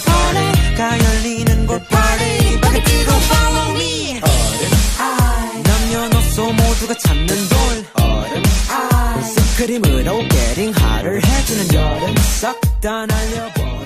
party가 열리는 곳 party 바깥으로 follow me 남녀노소 모두가 찾는 돌 선크림으로 getting hotter 해주는 여름 싹 다 날려버려